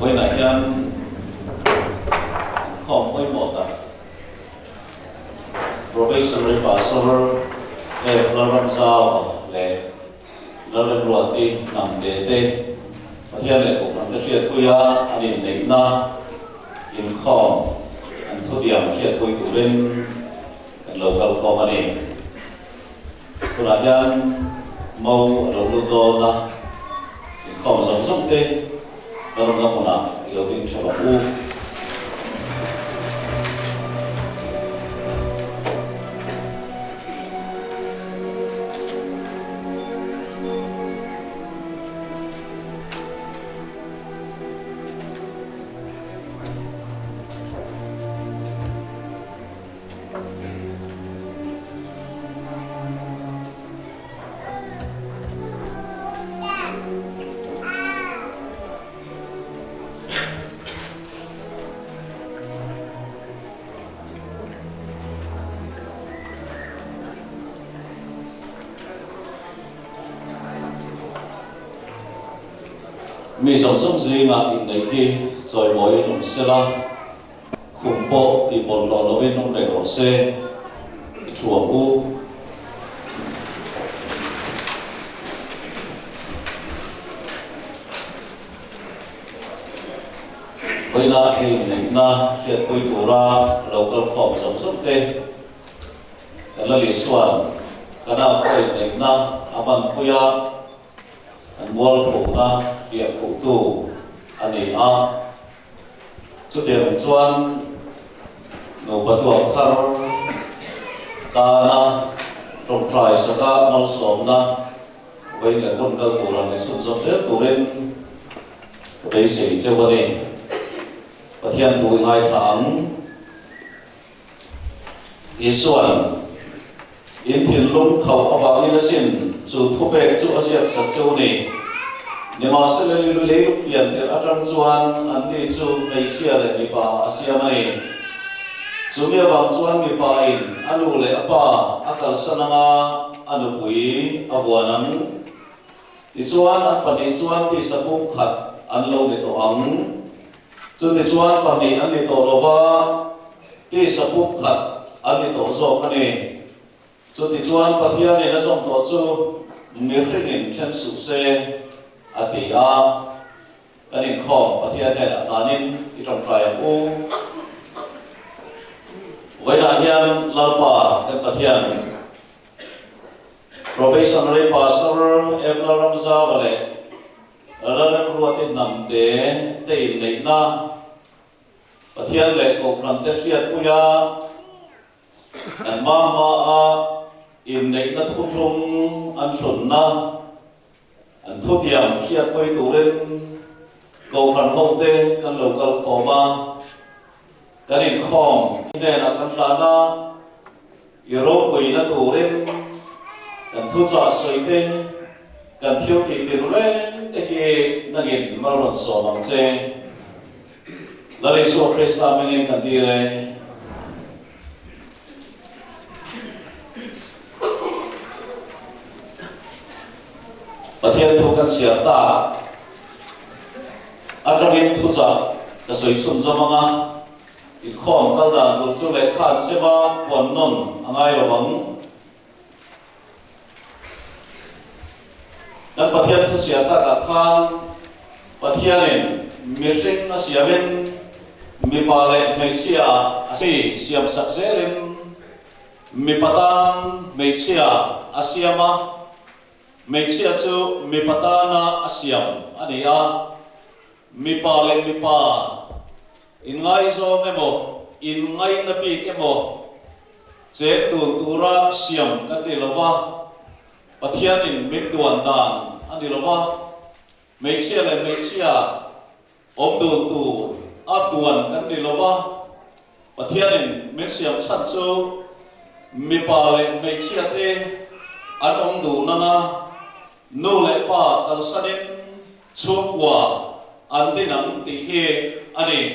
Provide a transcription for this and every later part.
với lại hiền không với một tập probationary pastor em lo làm sao để lo làm ruột đi nằm để tê và thiên lệ cũng nằm tới chuyện quy anh in định na Inkhawm anh thu điểm chuyện quy tụ lên local company tôi là hiền mau ở đầu đô na Inkhawm sống sống tê lo làm một nào đầu tiên cho bảo u mi sống sống gì mà Inneih khi rồi mỗi nông xe la khủng bộ thì một lò nó bên nông đại đổ xe chùa u với na Inneih na hiện quy tụ ra local Inkhawm sống sống tê là lý soạn cái nào có Inneih na aman kuya anh mua thủ na địa cụ tù anh ấy chút tiền chuan nụ bát tuộc khăn ta na trong trại sẽ có một số na với lại con câu tù là để xuất xuất hết tù lên đấy sĩ chơi vấn đề và thiên thủ ngày tháng ý xuân in thiên lung khẩu vào in xin dù thu bệ chú ở diện sắc châu này nhưng mà sẽ lấy lúc biển thì ở trong chuan anh đi chú mấy xia lại bị bà xia này chú mía bằng chuan bị bà in anh u lại bà akal sananga anh quý avuanang thì chuan anh bận đi chuan thì sắp bung khát anh lâu để tổ ắng chú thì chuan bận đi anh đi tổ lova thì sắp bung khát anh đi tổ zong anh này chú thì chuan bận hiền này nó zong tổ chú miếng phết in thiên sủ xe ati kan Inkhawm pathian hela kanin itong trial u với đại hiền lalpa kan pathian probationary pastor em la ramza vale ralan ruatin namte te Inneih na pathian le ko krante fiat puya an mama Inneih na thufum an sunna anh thu tiệm phiệt quay tụ lên cầu khẩn hậu tê căn lầu cầu khổ ba căn Inkhawm thế là căn phá na Europe quỳ na tụ lên căn thu trả sợi tê căn thiếu tiền lên tê khi na nghìn mà rộn sổ bằng xe là lịch sử Christa mình căn đi đây và thiên thu căn xia ta ở trong cái thu trả là soi xuân cho manga Inkhawm các đàn tổ chức lễ khán sẽ ba quần nón anh ai ở vắng dan và thiên thu xia ta cả khan và thiên nên mi sinh nó xia bên mi pa lệ mi xia asi siam sắc dễ lên mi patan mi xia asiama mấy chia chú mi patana asiam ani mi pa le mi pa in ngai zo me mo in ngai na pi ke mo che tu tura siam kan di lova pathian in mi tuan dan ani lova mấy chia le mấy chia om tu ap tuan kan di lova pathian in mi siam chan chu mi pa le mấy chia te an om du nanga nô lệ pa kal sanin chuak kwa an din ang ti he ani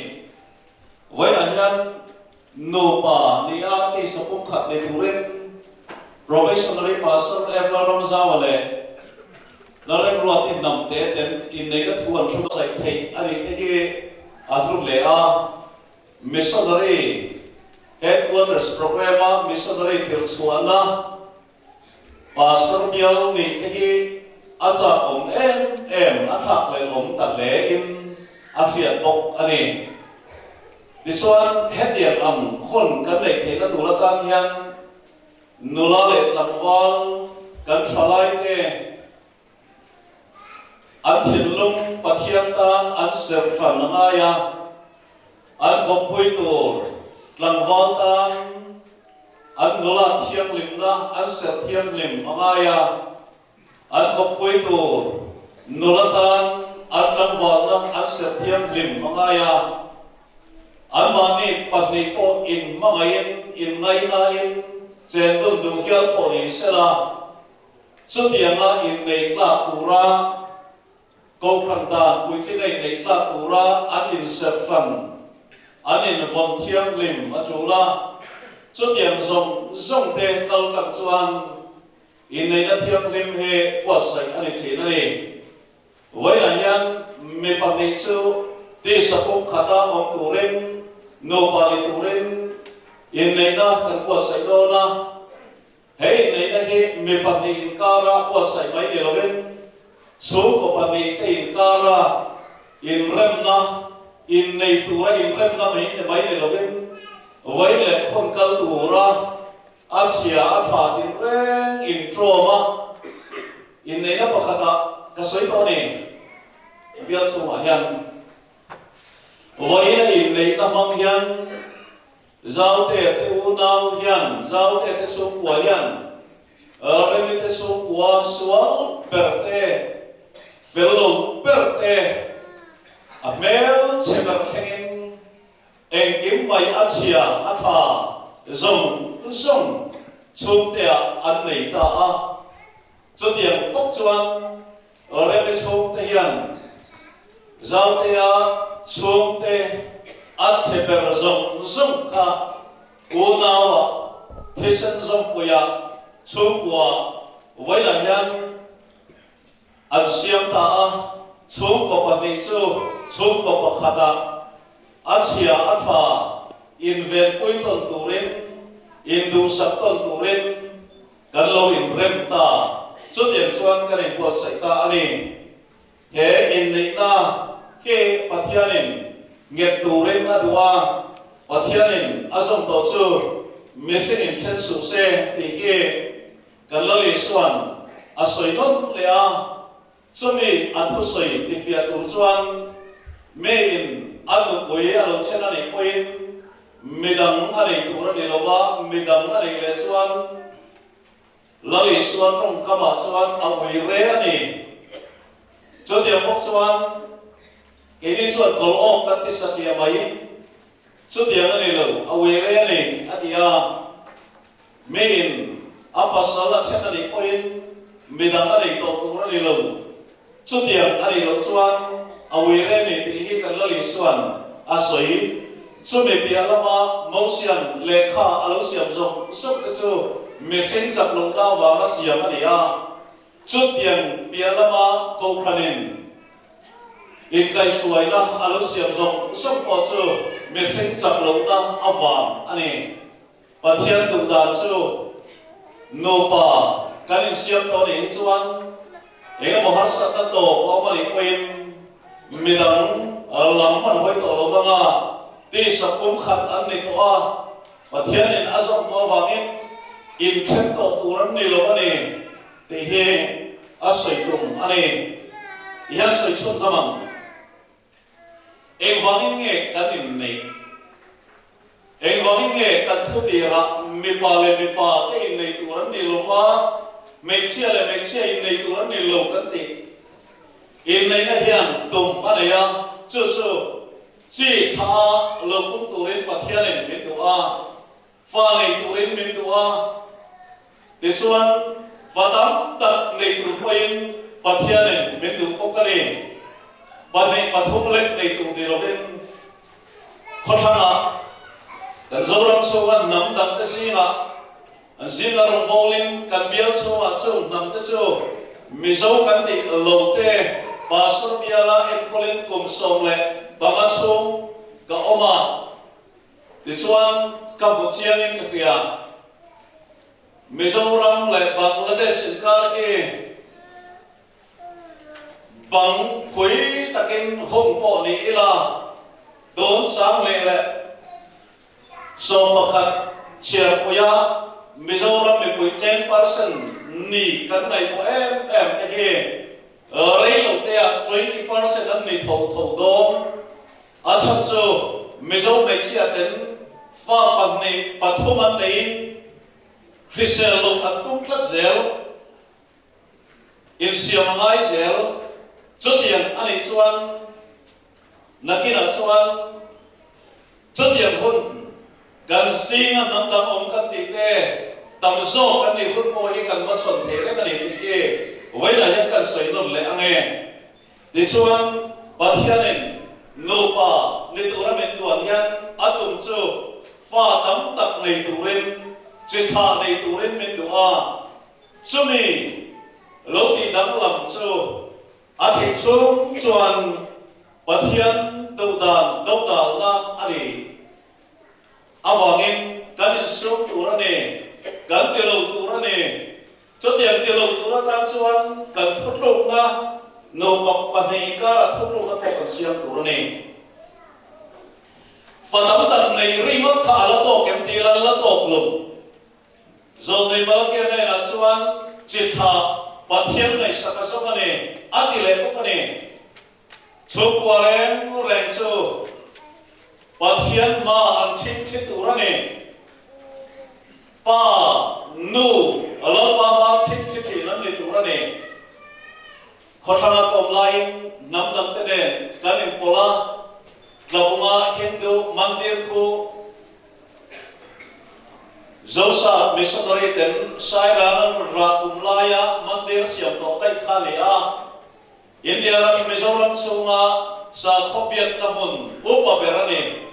với là hiền nô pa ni a ti sapung khat de turin probationary pastor evla ramza wale la ren ruat in nam te ten in nei ka thuan thum sai thei ani te hi a hlu le a missionary headquarters program missionary tir chuana pastor bial ni te hi acha em a thak le ta le in a fiat bok ani ti chuan hetian khon kan nei thei ka tura tan hian nula le tlangwal kan thalai te an thilum pathian tan an ser fan nga ya an kopui tur tlangwal tan an nula thiam lim na an ser thiam lim nga ya an kopui tur nula tan an tlangwal na an ser thiam lim nga ya an mani patni po in mangayin in ngai na in chen dun du hial po ni sela chu tianga in nei tla tura ko khan ta pui ki nei tla tura an in ser fan an in von thiam lim atula chu tiang zong te kal kal chuan in nei na thiam lim he wa sai ani thina ni voi la hian me pa ni chu ti sapok khata om turin no pali turin in nei na kan wa sai do na hei nei na he me pa ni in kara wa sai mai ni loven chu ko pa ni te in kara in rem na in nei tura in rem na mai te mai ni loven voi le khon kal tura asia atha tin reng in trauma in nei na pakhata ka soi to ni bial so ma hian voi na in nei na mang hian zau te u nau hian zau te su kwa hian remi te su kwa sual perte fellow perte amel chemer khen engkim bai achia atha zong chung te an nei ta a chu tiang bok chuan remi chung te hian zau te a chung te at seber zong kha unawa thisen zong puya chukwa voila hian an siam ta a chung ko pa ni chu chung ko pa khata achia atha in ven pui ton turin in du sak ton turin kan lo in rem ta chu tiang chuan kan in po sai ta ani he in nei na ke pathianin nghiệp tù lên na dua pathianin asam to chu mission intent su se ti hi kan lo li suan asoi non le a chumi athu soi ti fia tu chuan me in anu koi alo chena ni point midang ani tu ra ni lowa midang ani le chuan lo li suan trong kama chuan awai re ani chu ti mok chuan ini chuan kol om kan ti sakya mai chu tiang ani lo awere ani atia mein apasala thena ni point midang ani to tur ani lo chu tiang ani lo chuan awere ni ti hi kan lo li chuan asoi chu me pia lama mosian lekha alo siam zong sok te chu me sen chak lo da wa siam ani a chu tiang pia lama ko khanin in kai suai na alo siam zong som po chu me theng chak lo na awan ani pathian tu da chu no pa kan in siam to ni chuan ega mo har sat na to pa ma ni queen midang lam man hoi to lo nga ti sakum khat an ni to a pathian in azam to wangin in then to turan ni lo ani ti he asoi tum ani ya soi chun zamang em vangin nghe kan in nei em vangin nghe kan thu tira mi pa te in nei turan ni lo wa me chia in nei turan ni lo kan ti in nei na hian tum anaya chu chi tha lo kum turin pathian in min tu a fa nei turin min tu a ti chuan fatam tak nei tu poin pathian in min tu ko kani bani pathum lek nei tu ni lovin khothanga dan zoram sowa nam dam te singa an singa rong bolin kan bial sowa chu nam te chu mizo kan ti lote pastor biala en kolin kum som le bangachung ka oma dichuan Cambodia in ka pia Mizoram le Bangladesh in kar ki bang phui takin hong po ni ila don sang le so pakhat chia puya Mizoram mi pui 10% ni kan nai po em te hi rei lo te 20% an ni tho dom a cham chu Mizo me chia ten fa pan ni pathuman nei Fisel lo atung klat zel in siamangai zel chutian ani chuan nakina chuan chutian hun kan singa nam tam om kan ti te tam zo kan ni hun mo hi kan ma chon the le kan ni ti ke waina yan kan soi non le ange ti chuan pathianen no pa ni tura men tuan yan atum chu fa tam tak nei turin chỉ thà này tụ lên mình đủ chú mi lúc thì đắm lòng chú thì chú chuẩn bát hiền đâu đàn na đi vàng em cái này xuống tụ ra nè cái tiêu đầu tụ ra nè cho tiền tiêu đầu tụ ra tan chuan cần thốt lục na nộp bọc bát này cả là thốt lục na có cần xiêm tụ ra nè phần đắm tận này ri mất khả là tổ kém tì là tổ lục rồi người bảo kia này là chuan chỉ thà bắt hiếm này sao cái số này ăn thì lấy cũng cái này chụp qua lên chu bắt hiếm mà ăn chín tủ ra này pa nu ở lớp pa mà chín thì nó đi tủ ra này khó khăn còn lại nắm tên đền cái này pola Labunga Hindu mandir ku Zosa missionary ten sai rangan rakumlaya mandir siam to tai khalia India ram Mizoram sunga sa khopiat namun upa berani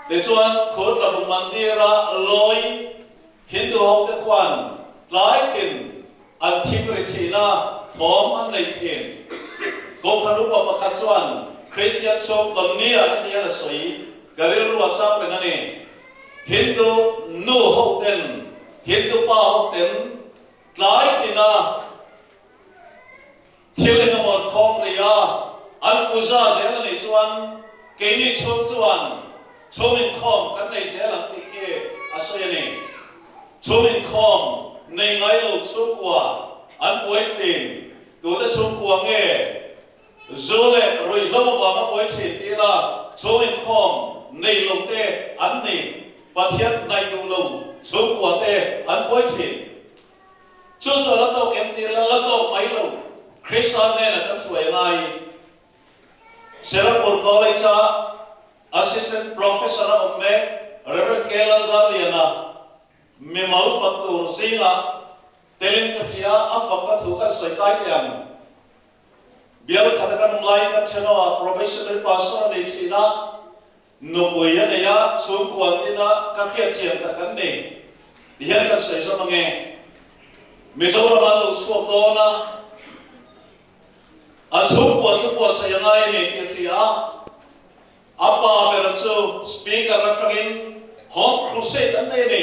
de chuan khot labung mandira loi Hindu ho te kwan lai tin an thimri na thom an nei thin ko khanu pa pakhat chuan Christian chom komnia ania la soi garil ruwa chap ngani Hindu nu hoten Hindu pa hoten tlai tina thiling amon khom ria an puja zela nei chuan keni chom chuan chomin khom kan nei zela ti ke asoyani chomin khom nei ngai lo chukwa an poithin tu ta chukwa nge zole roi lo wa ma poithin ti la chomin khom nei lo te an nei pathian nai tu lo chukwa te an poithin chu chu la to kem ti la to mai lo Christian ne na kan suai ngai Serapur College assistant professor of me Reverend Kela Zaliana Mimal Fatur Singa Telin Kafia Afaka Thuka Soikai Tiam Bial Katakan Mlai Kateno probationary pastor Nitina Nubuya Naya Sum Kuantina Kakia Chiam Takani Dihan kan sai so mange Mizoram lu suak dona Asukwa sayangai ni kifia apa beratsu speaker rakangin home crusade ane ni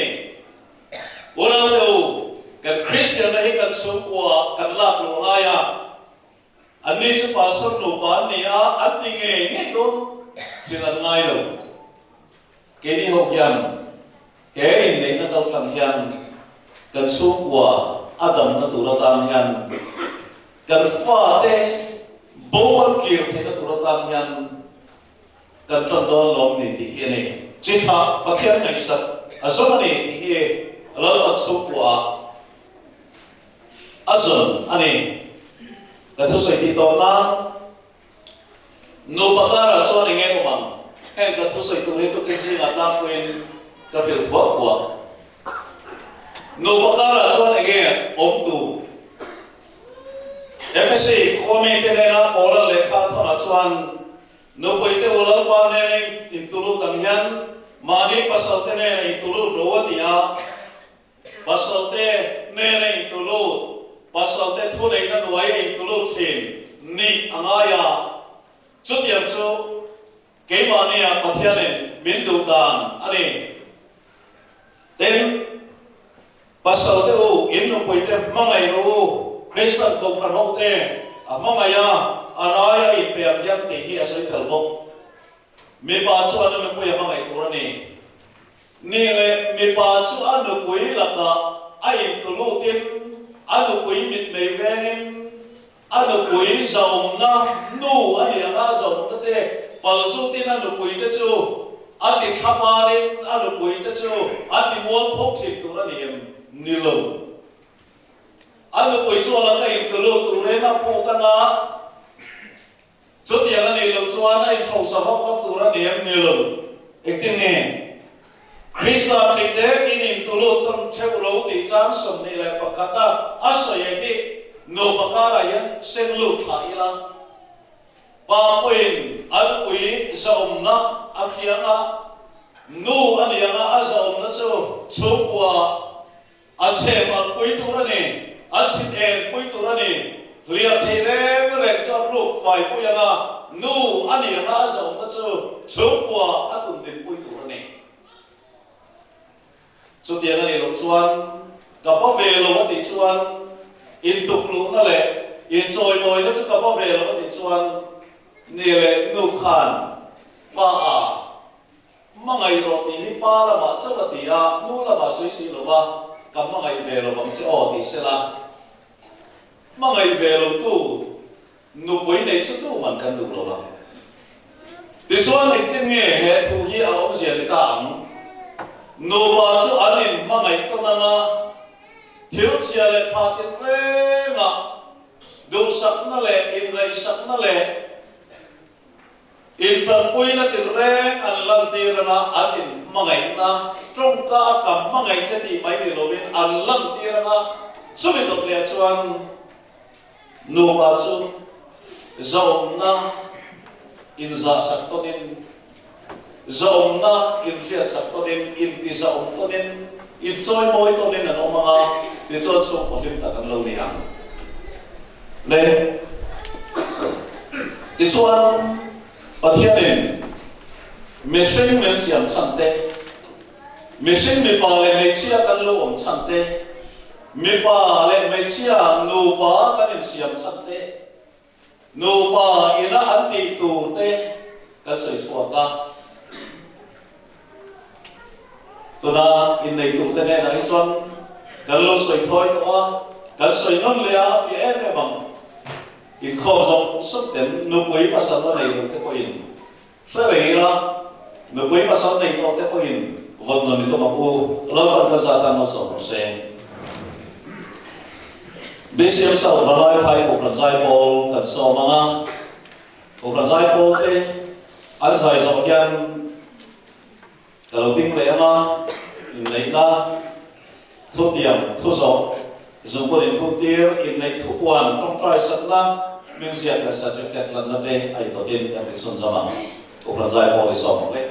orang tu kan Christian nahi kan sukwa kan lak lu ngaya ani chu pastor nu ban ni atinge tu silan ngai lo kini hokyan ke indeng na kal kan hian kan sukwa adam na turatan hian kan fa te bawal kir thế nó tụt tan hian cần trong đó lom đi thì hiện nay chỉ thà bắt hian ngày sắp ở số này thì hiện lớn bắt số của azon anh ấy cái thứ gì thì to ta nô bắt ra là số này nghe không bằng em cái thứ gì tụi tôi cái gì là làm quên cái việc thuốc của nô bắt ra là số này nghe ôm tù FSC comment te na oral lekha thona chuan no poite oral pa ne intulu kanghian mani pasal te ne intulu rowatia pasal te ne intulu pasal te thu nei na nuai in tulu thin ni angaya chút tiang chu ke ma ne a pathianin min du dan ani ten pasal te u in no poite mangai no Christian ko kan ho te amangaya anaya in pe yang te hi asoi talbo mi pa chu anu no poya mangai turani ni le mi pa chu anu poi laka ai tulu tin anu poi mit nei ven anu poi zaum na nu ani anga zaum ta te palzu tin anu poi te chu ati khaparin anu poi te chu ati mol phok thik turani em nilo anu poi chu la ka in tulu tu re na po ta na chút tiền này lâu chuan ai khâu sa hốc tu ra điểm nhiều lắm, ekting nghe, Christa trị thế in tulu tâm theo lâu thì trang sầm này lại bạc ta, asa ye ki no bạc ra yan sen lu khai la, ba quên ăn quỷ zaum na akianga, nu anh yang zaum na chu qua, asem ăn quỷ tu ra nè, asin en quỷ tu ra nè. Lia thề rèn cho lúc phải bùi anh nu anh ấy ngã giống ta chưa qua anh cũng đến bùi tủ này chút tiền này lộc chuan gặp bao về lộc thì chuan in tục lục nó lệ in trôi mồi nó chút gặp bao về lộc thì chuan nè lệ nu khan mà mà ngày rồi thì ba là mà chắc là thì nu là mà suy suy lộc gặp mà ngày về lộc vẫn sẽ thì sẽ là mà ngày về lâu tu nụ bối này chút tu mình cần đủ rồi thì cho anh tin nghe hệ thu hi ông gì người ta ăn nụ bà chú anh in mà ngày tu na thiếu chia lại thà tiền rê mà đủ sắc na lệ in ngày sắc na lệ in phần bối na tiền rê anh lần tiền na anh in mà ngày na trong cả cầm mà ngày chết thì bảy điều viên anh lần tiền na số mình đọc lệ cho anh nu ba chu zaum na in za sak tonin zaum na in fia sak tonin in ti zaum tonin in choi moi tonin an omanga ti cho chu ko him ta kan lo ni ang le ti chuan pathianin meshing siam chante meshing mi pa le me chia kan lo om chante mi pa le mai chia nu pa kan in siam chante nu pa ina anti tu te ka soi suaka to da in nei tu te ne nai chon kan lo soi thoi to kan soi non le a fi em bang in kho zong sop ten nu pui pa sa nei te ko in fa ve ra nu pui pa sa nei to te ko in von no ni to ba u lo ban ka za ta no so se Bishop sau nói phải cuộc làm giải bầu cần so mà cuộc làm giải bầu thế anh giải dòng hiền cái đầu tiên lẽ mà lấy ta thu tiền thu số dùng quân in công ty in lấy thu quan trong trai sẵn na mình sẽ cái certificate lần này ai đầu tiên cái việc xuân zaman cuộc làm giải bầu so một lấy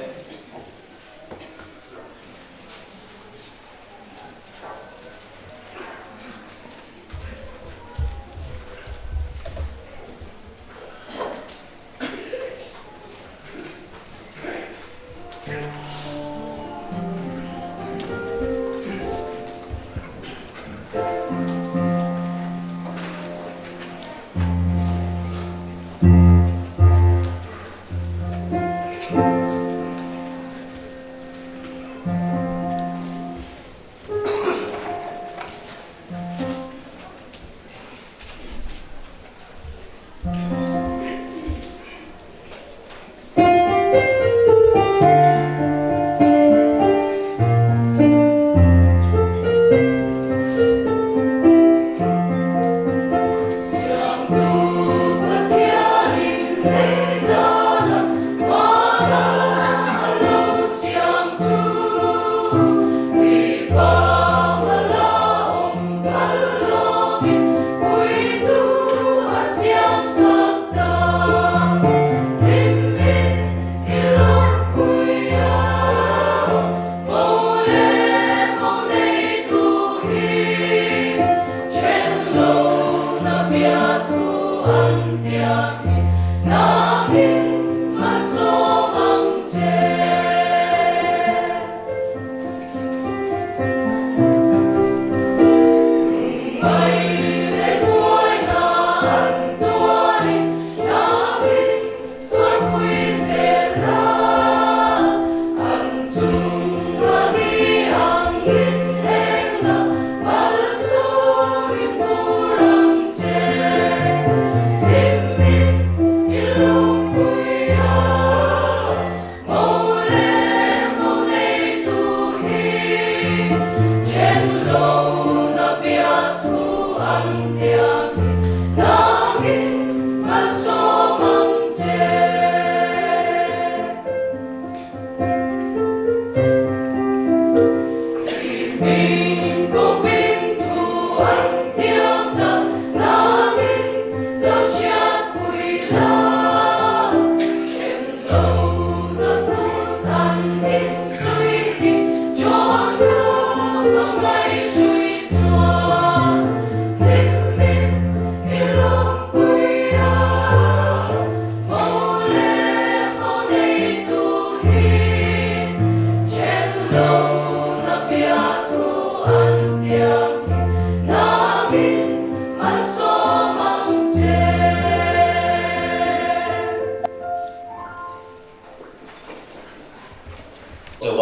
Lord.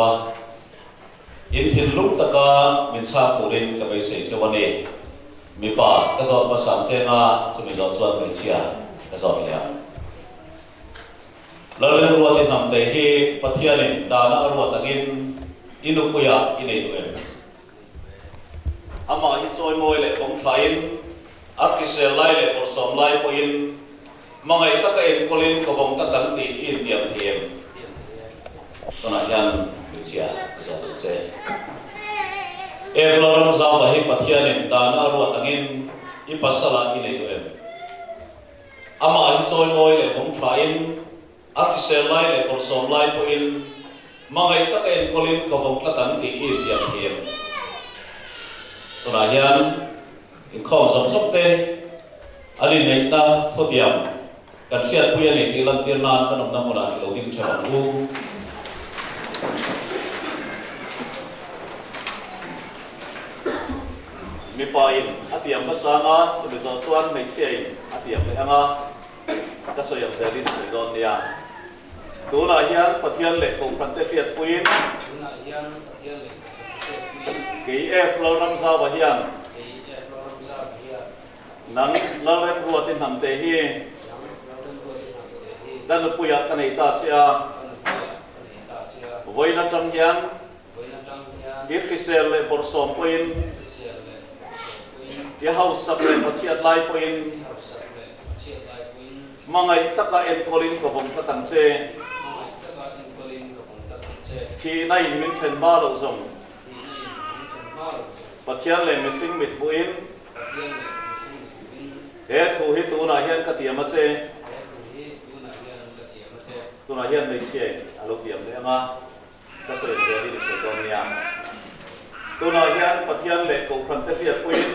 wa in thin lung taka min sa turin ka bai sei chewani mi pa ka zot ma sang chenga chumi zot chuan mai chia ka zot lia lalem ruat in ham te hi pathianin dana ruat angin inukuya inei em ama hi choi moi le khom thain akisel lai le por som lai po in mangai taka en kolin ko vong ta dang ti in tiam thiem tona yan chia za tu che evloram zawa hi pathianin dana ruat angin ipasala inei em ama hi choi moi le khom thain akisel lai le por som lai po in mangai taka en kolin ko vong ta dang ti in tiam thiem tona yan Inkhawm som te ali nei ta thotiam kan siat puya ni ti lan tir nan kan nam mona ni lo ding chawang u mi pain atiam ka sanga chumi zon chuan mai chei atiam le anga ka soyam zelin se don nia tuna hian pathian le ko prante fiat puin tuna hian pathian le ke ef lo ram sa ba hian nang lalem ruatin ham te hi dan puya kanei ta chia voina chang hian kisel le borsom poin ya house sak le pachiat lai poin mangai taka en kolin ko vom ta tang che khi nai min chen ba lo zong pathian le missing mit buin he thu hi tu na hian ka tiam che tu na hian nei che alo tiam le anga ka se le ri se don nia tu na hian pathian le ko phan te fiat puin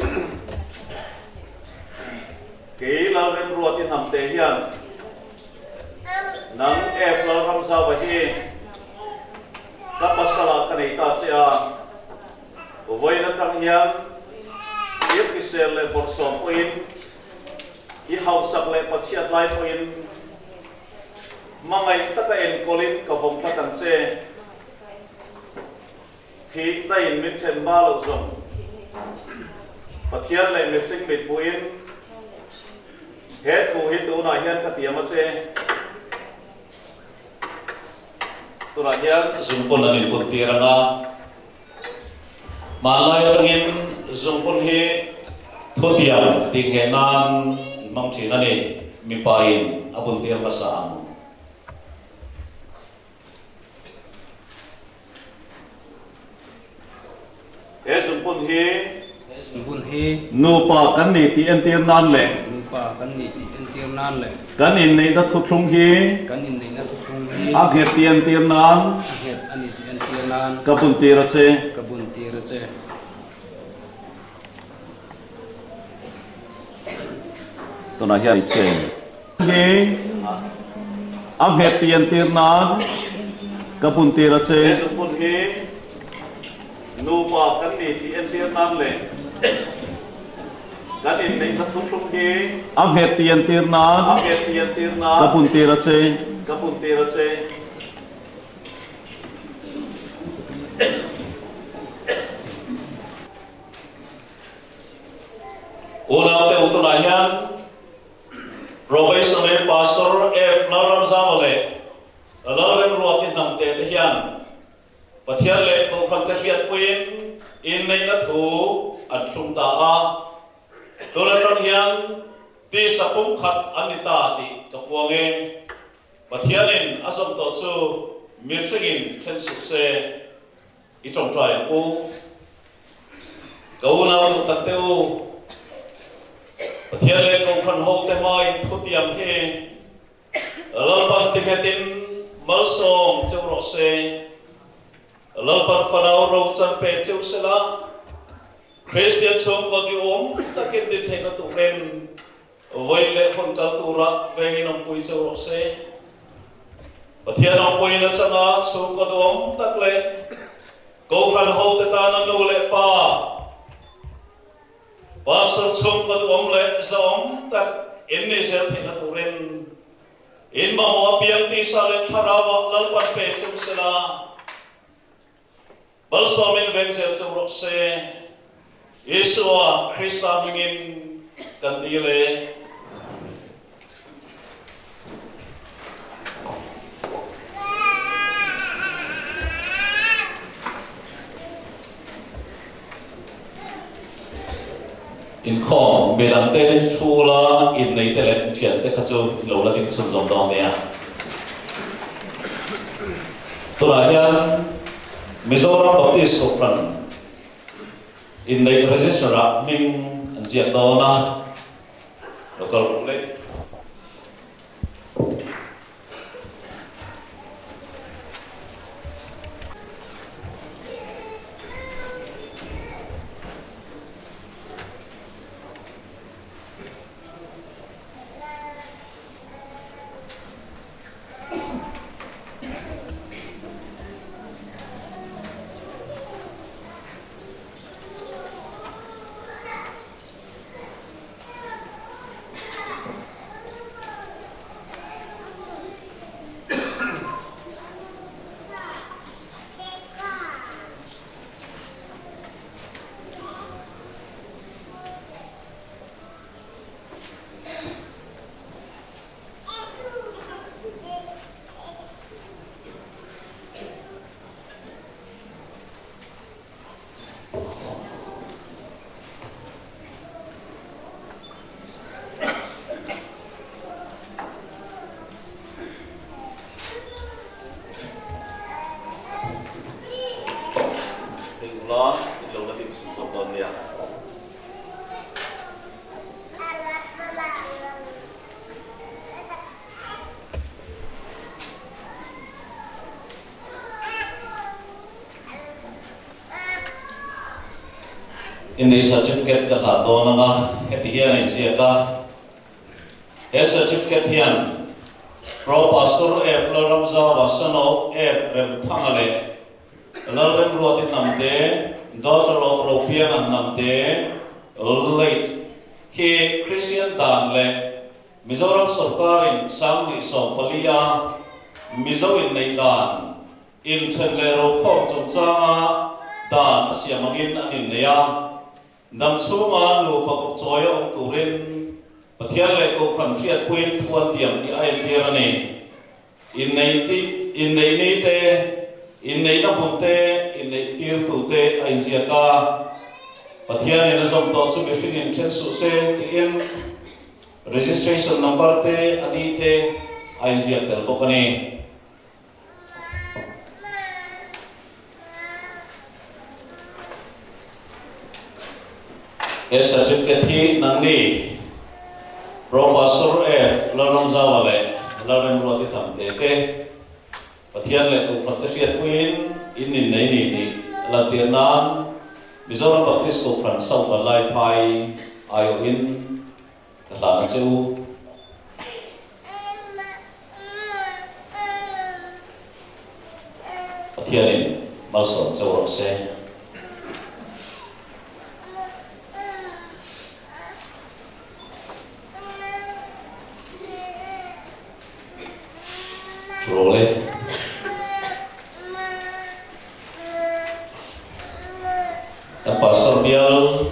ke la rem ruatin ham te hian nang ef la ram sa wa hi ka pasala ka nei ta che a voi na tang hian yep kisel le borsom puin I house sak le pachiat lai poin mangai taka en kolin ka vom ta tang che thi dai min chen ba lo zong pathian le missing mit puin he thu hi tu na hian ka tiam che tu ra hian zumpon anin pun tiranga malai tangin zumpon hi thotiam ting he nan mang chi na ni mi pain abun tiam ka sang esumpun hi nu pa kan ni ti en tiam nan le kan in nei da thu thung hi a ge tiam nan ka bun ti ra che to na hian chen hi am he tian tir nan ka bun ti ra che bun hi nu pa kan ni ti en tir nan le kan in nei thuk thuk hi am he tian tir nan ka bun ti ra che ona te utuna hian Professional Pastor F. Naram Zamale, Naram Ruatin Nam Te Hian, Pathian Le Ko Kham Te Fiat Puin, Inneih na thu an thum ta a, Tora Trang Hian, Ti Sapum Khat Anita Ti Kapuange, Pathianin Asam To Chu, Mirsingin Chen Suk Se, Itong Trai U, Kauna Tu Tate U, Pathian le ko phan ho te mai thutiam he lalpan timetin malsom chewro se lalpan fanau ro champe chew sela Christian chom ko di takin din thena tu ren voile khon kal tu ra vehinom pui chewro se Pathian om pui na changa chom ko du takle ko phan ho te ta na no le pa Pastor chom ko du le zom tak inni sel thena tu ren in ma mo piang ti sa le tharawa lalpan pe chew sela balsomin vengzel chawrok se Yeshua Christa mingin kan dile Inkhawm bedang te chula Inneih te le thian te khachu lo la ting chun zom dong nia tula hian Mizoram Baptist Conference Inneih register ming an ziak dona local rule Inneih certificate ka kha dona nga heti hian in ziaka he certificate hian Pro Pastor F Laram Zaua son of F Rem Thangale Laram Ruati namde daughter of Ropiang an namde late he Christian dan le Mizoram Sarkarin Sangni Som Palia Mizo Inneih dan in Tenlero Khom Chungchanga dan asiamangin an Inneih Nam chunga nu pakop choya ong turin pathian le ko khan fiat puin thuan tiam ti ai tirani Inneih ni te Inneih na punte Inneih tir tu te ai ziaka pathian ina som to chu mifing in then su se ti in registration number te ani te ai ziak tel pokani certificate hi nangni Pro Pastor F Laram Zaua le Laram Ruati thamte te pathian le ko phat fiat queen in Inneih ni latianan Mizoram Baptist Conference sau balai phai ayo in la na chu pathian in balson chawrok se Role Pastor Bial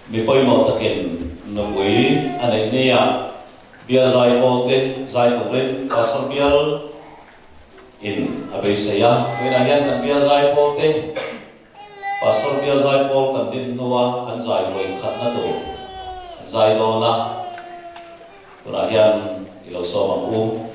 mi poi mo takin nungui anei nia bia zai bolte zai tungren Pastor Bial in abisaya wena hian kan bia zai bolte Pastor Bial zai bol kan din nuwa an zai loi khat na do zai do na tuna hian ilo so ma u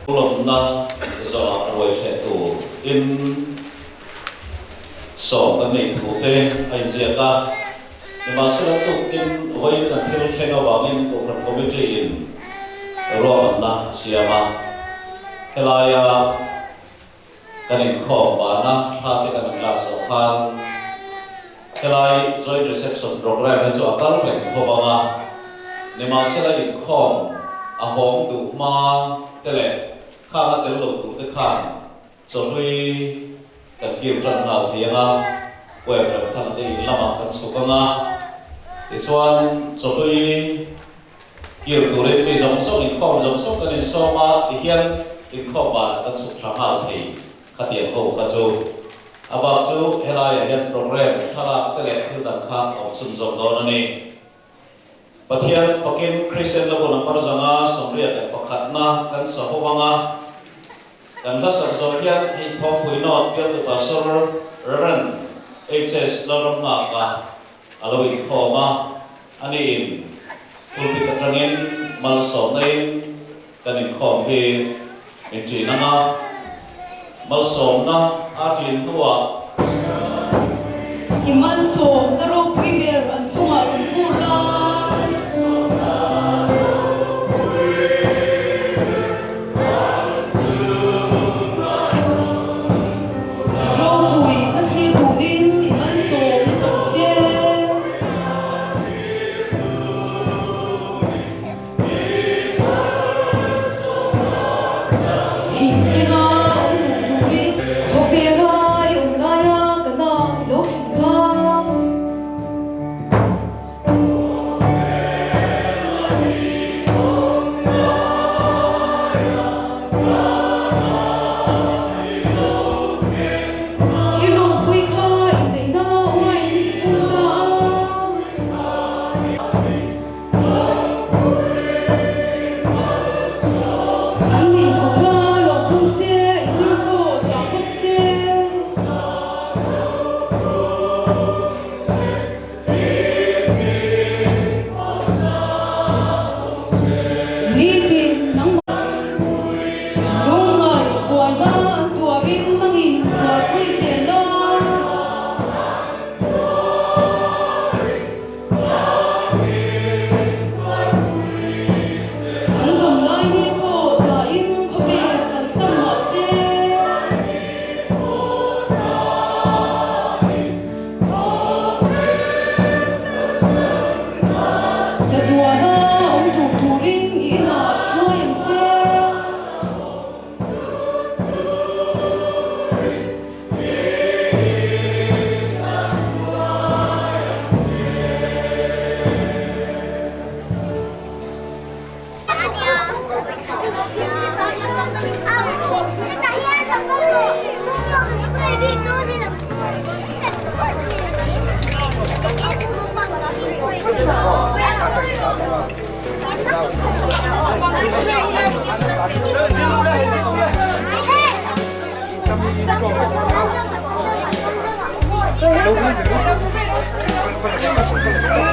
Lom na Zaua Weds tu in so kan nei thu te ai zia ka ni ma sala tu in voi kan thil khenga wangin ko kan committee in ro na siama helaya kan Inkhawm ba na tha te kan lak so khan helai joint reception program he chu akal reng tho banga ni ma sala Inkhawm a hom tu ma tele khang tel lo tu te khan so hui kan kim tran hal thianga we from thang te lama kan sukanga ti chuan so hui kir tu ren mi jong so Inkhawm jong so kan in so ma ti hian Inkhawm ba kan suk thang hal thei khatian ho ka chu abak chu helai hian program thalak tele thil dan kha om chum jong don ani pathian fakin christian labo number zanga somriat pakhat na kan sa howanga kan la sa zo hian hi phom pui not pial tu pastor ran hs laram nga ka alo Inkhawm ani in pulpit atangin mal so nei kan Inkhawm hi intri nanga mal som na atin nuwa imal som na ro pui ber an chunga an fula Đâu